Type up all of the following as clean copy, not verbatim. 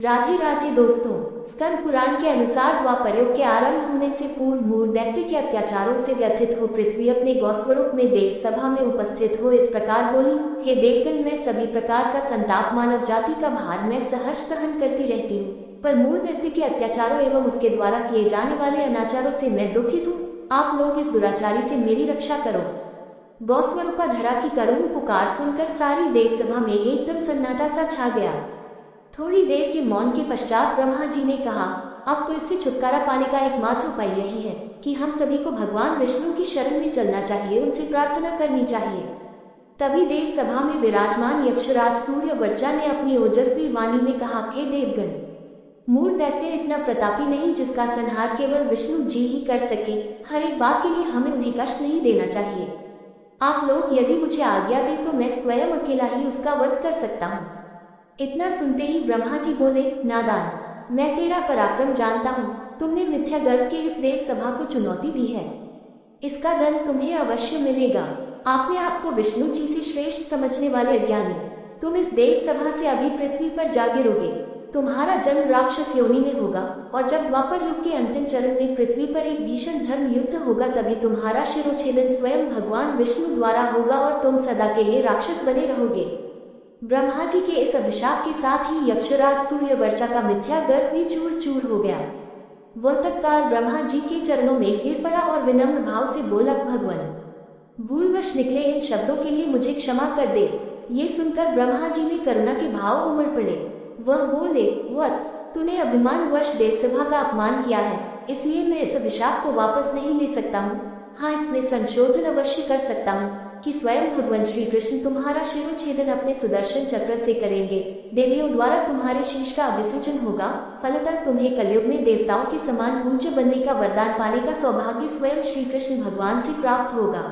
राधे राधे दोस्तों, स्कंद पुराण के अनुसार द्वापर युग के आरंभ होने से पूर्व मूर दैत्य के अत्याचारों से व्यथित हो पृथ्वी अपने गौस्वरूप में देव सभा में उपस्थित हो इस प्रकार बोली, हे देवगण, मैं सभी प्रकार का संताप मानव जाति का भार मैं सहर्ष सहन करती रहती हूँ, पर मूर दैत्य के अत्याचारों एवं उसके द्वारा किए जाने वाले अनाचारों से मैं दुखित हूँ। आप लोग इस दुराचारी से मेरी रक्षा करो। गौस्वरूपा धरा की करुण पुकार सुनकर सारी देव सभा में एकदम सन्नाटा सा छा गया। थोड़ी देर के मौन के पश्चात ब्रह्मा जी ने कहा, अब तो इससे छुटकारा पाने का एकमात्र उपाय यही है कि हम सभी को भगवान विष्णु की शरण में चलना चाहिए, उनसे प्रार्थना करनी चाहिए। तभी देव सभा में विराजमान यक्षराज सूर्यवर्चा ने अपनी ओजस्वी वाणी में कहा, हे देवगण, मूर दैत्य इतना प्रतापी नहीं जिसका संहार केवल विष्णु जी ही कर सके। हर एक बात के लिए हमें उन्हें कष्ट नहीं देना चाहिए। आप लोग यदि मुझे आज्ञा दे तो मैं स्वयं अकेला ही उसका वध कर सकता हूँ। इतना सुनते ही ब्रह्मा जी बोले, नादान, मैं तेरा पराक्रम जानता हूँ। तुमने मिथ्या गर्व के इस देव सभा को चुनौती दी है, इसका दंड तुम्हें अवश्य मिलेगा। आपने आपको विष्णु जी से श्रेष्ठ समझने वाले अज्ञानी, तुम इस देव सभा से अभी पृथ्वी पर जा गिरोगे। तुम्हारा जन्म राक्षस योनि में होगा और जब द्वापर युग के अंतिम चरण में पृथ्वी पर एक भीषण धर्म युद्ध होगा तभी तुम्हारा शिरोच्छेदन स्वयं भगवान विष्णु द्वारा होगा और तुम सदा के लिए राक्षस बने रहोगे। ब्रह्मा जी के इस अभिशाप के साथ ही यक्षराज सूर्यवर्चा का मिथ्या गर्व भी चूर चूर हो गया। वह तत्काल ब्रह्मा जी के चरणों में गिर पड़ा और विनम्र भाव से बोला, भगवान, भूलवश निकले इन शब्दों के लिए मुझे क्षमा कर दे। ये सुनकर ब्रह्मा जी में करुणा के भाव उमड़ पड़े। वह बोले, वत्स, तूने अभिमानवश देवसभा का अपमान किया है, इसलिए मैं इस अभिशाप को वापस नहीं ले सकता हूँ। हाँ, इसमें संशोधन अवश्य कर सकता हूँ कि स्वयं भगवान श्री कृष्ण तुम्हारा शिरोच्छेदन अपने सुदर्शन चक्र से करेंगे। देवियों द्वारा तुम्हारे शीश का अभिषेचन होगा। फलतः तुम्हें कलयुग में देवताओं के समान पूज्य बनने का वरदान पाने का सौभाग्य स्वयं श्री कृष्ण भगवान से प्राप्त होगा।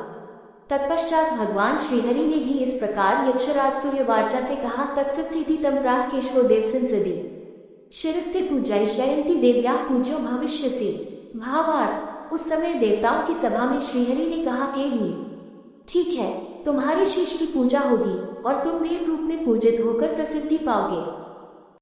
तत्पश्चात भगवान श्रीहरि ने भी इस प्रकार यक्षराज सूर्यवाचा से कहा, तत्सत्थिति तम प्राह केशवो देव संसदि शिरस्ते पूजयिष्यन्ति देव्या पूज्यो भविष्यसि। भावार्थ, उस समय देवताओं की सभा में श्रीहरि ने कहा, के वीर, ठीक है, तुम्हारे शीश की पूजा होगी और तुम देव रूप में पूजित होकर प्रसिद्धि पाओगे।